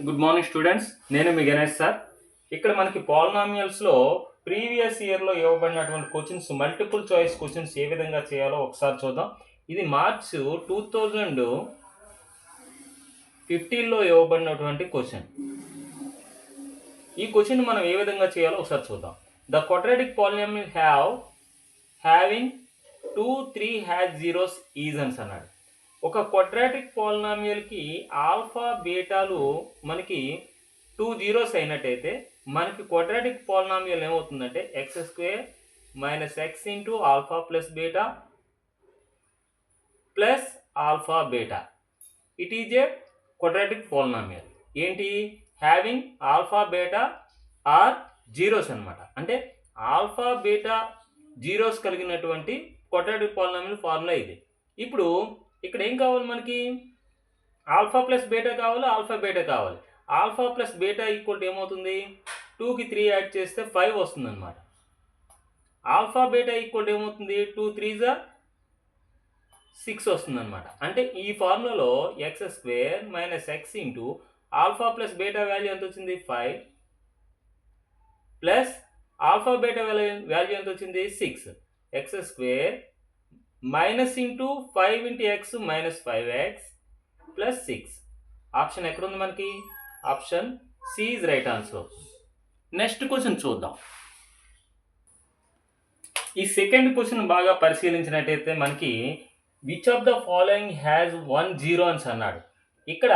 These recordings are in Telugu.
గుడ్ మార్నింగ్ స్టూడెంట్స్, నేను మీ గణేష్ సార్. ఇక్కడ మనకి పాలినామియల్స్లో ప్రీవియస్ ఇయర్లో ఇవ్వబడినటువంటి క్వశ్చన్స్, మల్టిపుల్ చాయిస్ క్వశ్చన్స్ ఏ విధంగా చేయాలో ఒకసారి చూద్దాం. ఇది మార్చ్ 2015లో ఇవ్వబడినటువంటి క్వశ్చన్. ఈ క్వశ్చన్ మనం ఏ విధంగా చేయాలో ఒకసారి చూద్దాం. The quadratic polynomial having 2, 3 has zeros ఈజన్స్ అన్నాడు. ఒక క్వాడ్రాటిక్ పాలినామియల్కి ఆల్ఫా బీటాలు మనకి 2 జీరోస్ అయినట్టయితే మనకి క్వాడ్రాటిక్ పాలినామియల్ ఏమవుతుందంటే x square minus x into alpha plus beta plus alpha beta. It is a quadratic polynomial. ఏంటి? Having alpha beta are zeros అనమాట. అంటే ఆల్ఫా బీటా జీరోస్ కలిగినటువంటి క్వాడ్రాటిక్ పాలినామియల్ ఫార్ములా ఇది. ఇప్పుడు ఇక్కడ ఏం కావాలి మనకి? ఆల్ఫా ప్లస్ బీటా కావాలి, ఆల్ఫా బీటా కావాలి. Alpha plus beta equal to ఏమవుతుంది? 2కి 3 యాడ్ చేస్తే 5 వస్తుంది అనమాట. ఆల్ఫా బీటా ఈక్వల్ టు ఏమవుతుంది? 2 3 6 వస్తుంది అనమాట. అంటే ఈ ఫార్ములాలో x square minus x into alpha plus beta value ఎంత వచ్చింది? 5 ప్లస్ ఆల్ఫా బీటా వాల్యూ ఎంత వచ్చింది? 6. X square minus into 5 into x minus 5x plus 6. Option ఎక్కడుంది మనకి? Option C is right answer. Next question చూద్దాం. ఈ సెకండ్ క్వశ్చన్ బాగా పరిశీలించినట్టయితే మనకి which of the following has 1 zeros అన్నాడు. ఇక్కడ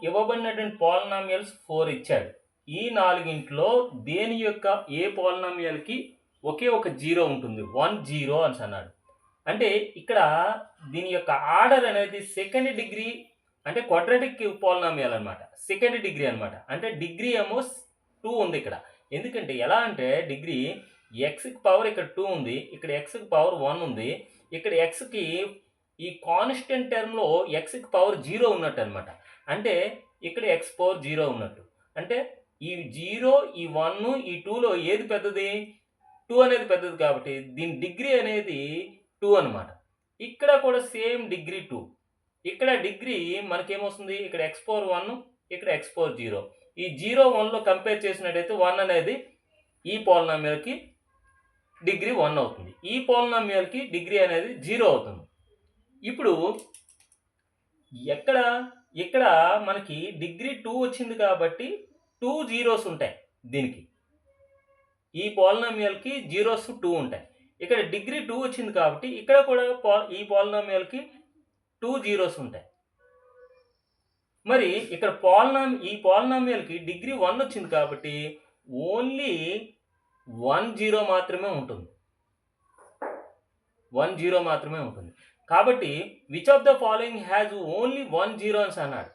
ఇవ్వబడినటువంటి పాలినామియల్స్ 4 ఇచ్చాడు. ఈ 4 దేని యొక్క ఏ పాలినామియల్కి ఒకే ఒక జీరో ఉంటుంది? 1 జీరో అని అన్నాడు. అంటే ఇక్కడ దీని యొక్క ఆర్డర్ అనేది సెకండ్ డిగ్రీ, అంటే క్వాడ్రాటిక్ పాలినామియల్ అనమాట. సెకండ్ డిగ్రీ అనమాట. అంటే డిగ్రీ ఏమో 2 ఉంది ఇక్కడ. ఎందుకంటే ఎలా అంటే డిగ్రీ ఎక్స్కి పవర్ ఇక్కడ 2 ఉంది, ఇక్కడ ఎక్స్కి పవర్ 1 ఉంది, ఇక్కడ ఎక్స్కి ఈ కాన్స్టెంట్ టర్మ్లో ఎక్స్కి పవర్ 0 ఉన్నట్టు అనమాట. అంటే ఇక్కడ ఎక్స్ పవర్ 0 ఉన్నట్టు. అంటే ఈ 0, ఈ 1, ఈ 2లో ఏది పెద్దది? 2 అనేది పెద్దది. కాబట్టి దీని డిగ్రీ అనేది 2 అనమాట. ఇక్కడ కూడా సేమ్ డిగ్రీ 2. ఇక్కడ డిగ్రీ మనకేమొస్తుంది? ఇక్కడ ఎక్స్ పవర్ 1, ఇక్కడ ఎక్స్ పవర్ 0. ఈ 0 1లో కంపేర్ చేసినట్టయితే 1 అనేది ఈ పాలినామియల్కి డిగ్రీ 1 అవుతుంది, ఈ పాలినామియల్కి డిగ్రీ అనేది 0 అవుతుంది. ఇప్పుడు ఇక్కడ మనకి డిగ్రీ 2 వచ్చింది కాబట్టి 2 జీరోస్ ఉంటాయి. దీనికి ఈ పాలినామియల్కి జీరోస్ 2 ఉంటాయి. ఇక్కడ డిగ్రీ 2 వచ్చింది కాబట్టి ఇక్కడ కూడా ఈ పాలినామియల్కి 2 జీరోస్ ఉంటాయి. మరి ఇక్కడ ఈ పాలినామియల్కి డిగ్రీ 1 వచ్చింది కాబట్టి ఓన్లీ 1 జీరో మాత్రమే ఉంటుంది. 1 జీరో మాత్రమే ఉంటుంది. కాబట్టి which of the following has only 1 zeros అన్నాడు.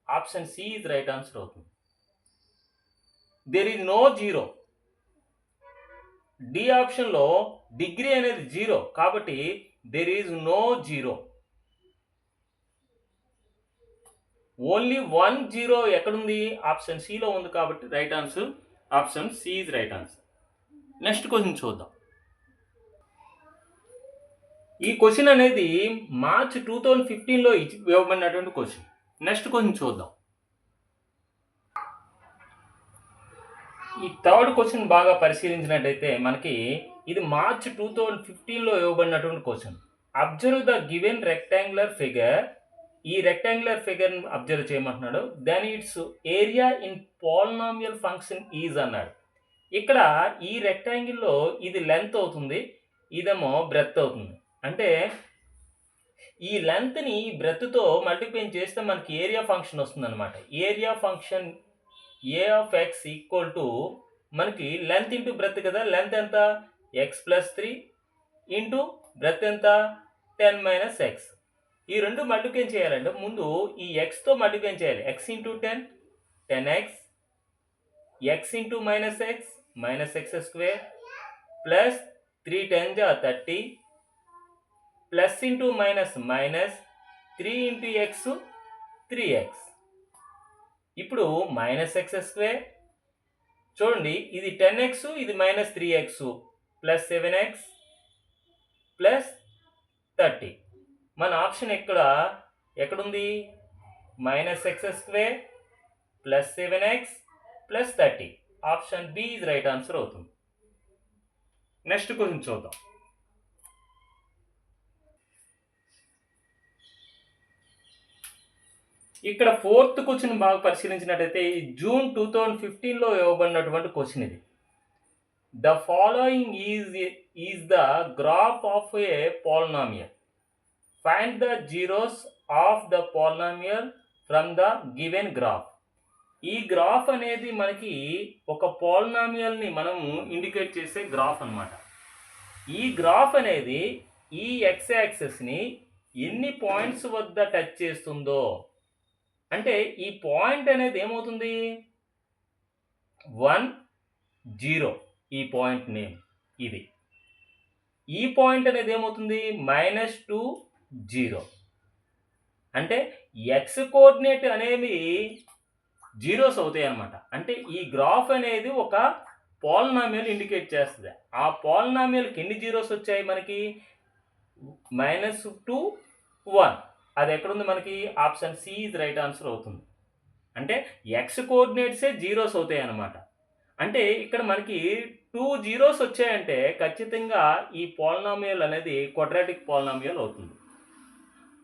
Option C is right answer అవుతుంది. There is no zero. D ఆప్షన్లో డిగ్రీ అనేది 0 కాబట్టి there is no zero. Only 1 zero ఎక్కడుంది? ఆప్షన్ సిలో ఉంది కాబట్టి right answer option C is right answer. Next question చూద్దాం. ఈ క్వశ్చన్ అనేది మార్చ్ 2015లో ఇవ్వబడినటువంటి క్వశ్చన్. నెక్స్ట్ క్వశ్చన్ చూద్దాం. ఈ థర్డ్ క్వశ్చన్ బాగా పరిశీలించినట్టయితే మనకి ఇది మార్చ్ 2015లో ఇవ్వబడినటువంటి question. Observe the given rectangular figure. ఈ రెక్టాంగులర్ ఫిగర్ అబ్జర్వ్ చేయమంటున్నాడు. Then its area in polynomial function is అన్నాడు. ఇక్కడ ఈ రెక్టాంగిల్లో ఇది లెంత్ అవుతుంది, ఇదేమో బ్రెత్ అవుతుంది. అంటే ఈ లెంత్ని ఈ బ్రెత్తో మల్టిప్లై చేస్తే మనకి ఏరియా ఫంక్షన్ వస్తుంది అనమాట. Area function A of X equal to మనకి లెంత్ ఇంటూ బ్రెత్ కదా. లెంత్ ఎంత? ఎక్స్ ప్లస్ 3 ఇంటూ బ్రెత్ ఎంత? 10 మైనస్ ఎక్స్. ఈ రెండు మల్టిప్లై చేయాలంటే ముందు ఈ ఎక్స్తో మల్టిప్లై చేయాలి. X into 10 10x, X into minus X minus x square plus 3 10 30 plus into minus minus 3 into X 3x. ఇప్పుడు మైనస్ ఎక్స్ స్క్వేర్ చూడండి, ఇది 10x, ఇది minus 3x plus 7x plus 30. మన ఆప్షన్ ఎక్కడుంది? Minus x square plus 7x plus 30. Option B is right answer అవుతుంది. నెక్స్ట్ క్వశ్చన్ చూద్దాం. ఇక్కడ ఫోర్త్ క్వశ్చన్ బాగా పరిశీలించినట్టయితే ఈ జూన్ 2015లో ఇవ్వబడినటువంటి క్వశ్చన్ ఇది. The following is the graph of A polynomial. Find the zeros of the polynomial from the given graph. ఈ గ్రాఫ్ అనేది మనకి ఒక పాలినామియల్ని మనము ఇండికేట్ చేసే గ్రాఫ్ అన్నమాట. ఈ గ్రాఫ్ అనేది ఈ ఎక్స్ యాక్సిస్ని ఎన్ని పాయింట్స్ వద్ద టచ్ చేస్తుందో, అంటే ఈ పాయింట్ అనేది ఏమవుతుంది 1 0, ఈ పాయింట్ నేమ్ ఇది. ఈ పాయింట్ అనేది ఏమవుతుంది -2 0. అంటే ఎక్స్ కోఆర్డినేట్ అనేవి జీరోస్ అవుతాయి అన్నమాట. అంటే ఈ గ్రాఫ్ అనేది ఒక పాలినామియల్ ఇండికేట్ చేస్తుంది. ఆ పాలినామియల్కి ఎన్ని జీరోస్ వచ్చాయి మనకి -2 1. అది ఎక్కడుంది మనకి option C is right answer అవుతుంది. అంటే ఎక్స్ కోఆర్డినేట్సే జీరోస్ అవుతాయి అన్నమాట. అంటే ఇక్కడ మనకి 2 జీరోస్ వచ్చాయంటే ఖచ్చితంగా ఈ పాలినామియల్ అనేది క్వాడ్రాటిక్ పాలినామియల్ అవుతుంది.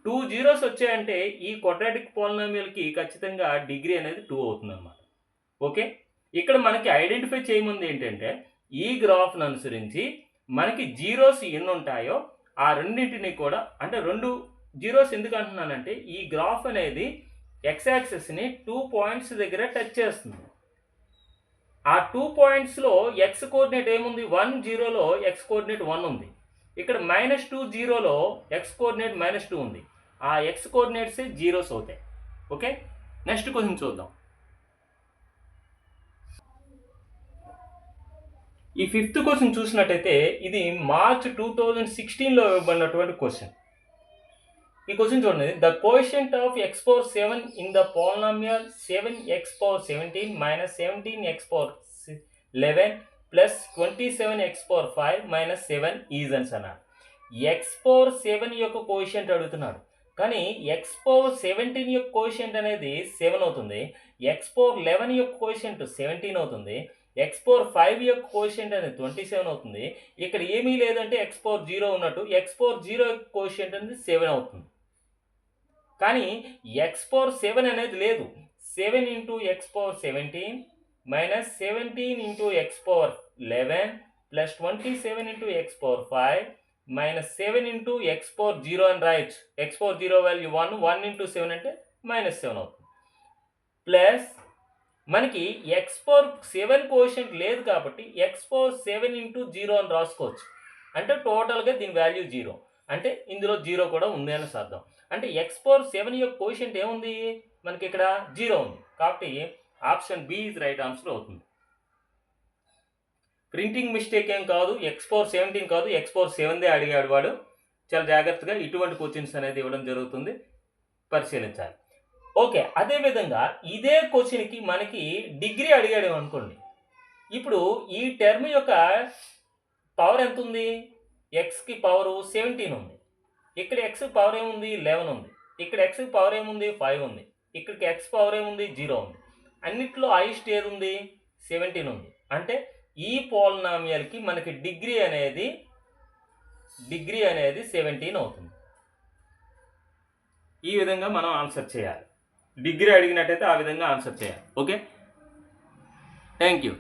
2 జీరోస్ వచ్చాయంటే ఈ క్వాడ్రాటిక్ పాలినామియల్కి ఖచ్చితంగా డిగ్రీ అనేది 2 అవుతుంది అన్నమాట. ఓకే, ఇక్కడ మనకి ఐడెంటిఫై చేయముందు ఏంటంటే ఈ గ్రాఫ్ను అనుసరించి మనకి జీరోస్ ఎన్ని ఉంటాయో ఆ రెండింటిని కూడా, అంటే 2 జీరోస్ ఎందుకు అంటున్నానంటే ఈ గ్రాఫ్ అనేది ఎక్స్ యాక్సిస్ని 2 పాయింట్స్ దగ్గర టచ్ చేస్తుంది. ఆ 2 పాయింట్స్లో ఎక్స్ కోఆర్డినేట్ ఏముంది 1 0లో ఎక్స్ కోఆర్డినేట్ 1 ఉంది. ఇక్కడ -2 0లో ఎక్స్ కోఆర్డినేట్ -2 ఉంది. ఆ ఎక్స్ కోఆర్డినేట్సే జీరోస్ అవుతాయి. ఓకే, నెక్స్ట్ క్వశ్చన్ చూద్దాం. ఈ ఫిఫ్త్ క్వశ్చన్ చూసినట్టయితే ఇది మార్చ్ 2016లో ఇవ్వబడినటువంటి క్వశ్చన్. ఈ క్వశ్చన్ చూడండి. The coefficient of x power 7 in the polynomial 7x power 17 minus 17x power 11 plus 27x power 5 minus 7 is అన్నారు. ఎక్స్ పవర్ 7 యొక్క కోఎఫిషియంట్ అడుగుతున్నాడు. కానీ ఎక్స్ పవర్ 17 యొక్క కోఎఫిషియంట్ అనేది 7 అవుతుంది. ఎక్స్ పవర్ 11 యొక్క కోఎఫిషియంట్ 17 అవుతుంది. ఎక్స్ పవర్ 5 యొక్క కోఎఫిషియంట్ అనేది 27 అవుతుంది. ఇక్కడ ఏమీ లేదంటే ఎక్స్ పవర్ 0 ఉన్నట్టు. ఎక్స్ పవర్ 0 యొక్క కోఎఫిషియంట్ అనేది 7 అవుతుంది. కానీ ఎక్స్ పవర్ 7 అనేది లేదు. 7 into X power 17 minus 17 into X power 11 plus 27 into X power 5 minus 7 into X power 0 అని రాయొచ్చు. ఎక్స్ పవర్ 0 వాల్యూ 1, 1 ఇంటూ 7 అంటే -7 అవుతుంది. ప్లస్ మనకి ఎక్స్ పవర్ 7 కోఎఫిషియంట్ లేదు కాబట్టి ఎక్స్ పవర్ 7 ఇంటూ 0 అని రాసుకోవచ్చు. అంటే టోటల్గా దీని వాల్యూ 0. అంటే ఇందులో 0 కూడా ఉంది అని అర్థం. అంటే ఎక్స్ పవర్ 7 యొక్క కోఎఫిషియంట్ ఏముంది మనకి ఇక్కడ 0 ఉంది. కాబట్టి option B is right answer అవుతుంది. ప్రింటింగ్ మిస్టేక్ ఏం కాదు, ఎక్స్ పవర్ 17 కాదు, ఎక్స్ పవర్ 7దే అడిగాడు వాడు. చాలా జాగ్రత్తగా ఇటువంటి క్వశ్చన్స్ అనేది ఇవ్వడం జరుగుతుంది, పరిశీలించాలి. ఓకే, అదేవిధంగా ఇదే క్వశ్చన్కి మనకి డిగ్రీ అడిగాడు అనుకోండి. ఇప్పుడు ఈ టర్మ్ యొక్క పవర్ ఎంత ఉంది, ఎక్స్కి పవరు 17 ఉంది. ఇక్కడ ఎక్స్ పవర్ ఏముంది 11 ఉంది. ఇక్కడ ఎక్స్ పవర్ ఏముంది 5 ఉంది. ఇక్కడికి ఎక్స్ పవర్ ఏముంది 0 ఉంది. అన్నిట్లో హైయెస్ట్ ఏది ఉంది 17 ఉంది. అంటే ఈ పాలినామియల్కి మనకి డిగ్రీ అనేది 17 అవుతుంది. ఈ విధంగా మనం ఆన్సర్ చేయాలి. డిగ్రీ అడిగినట్టయితే ఆ విధంగా ఆన్సర్ చేయాలి. Okay, thank you.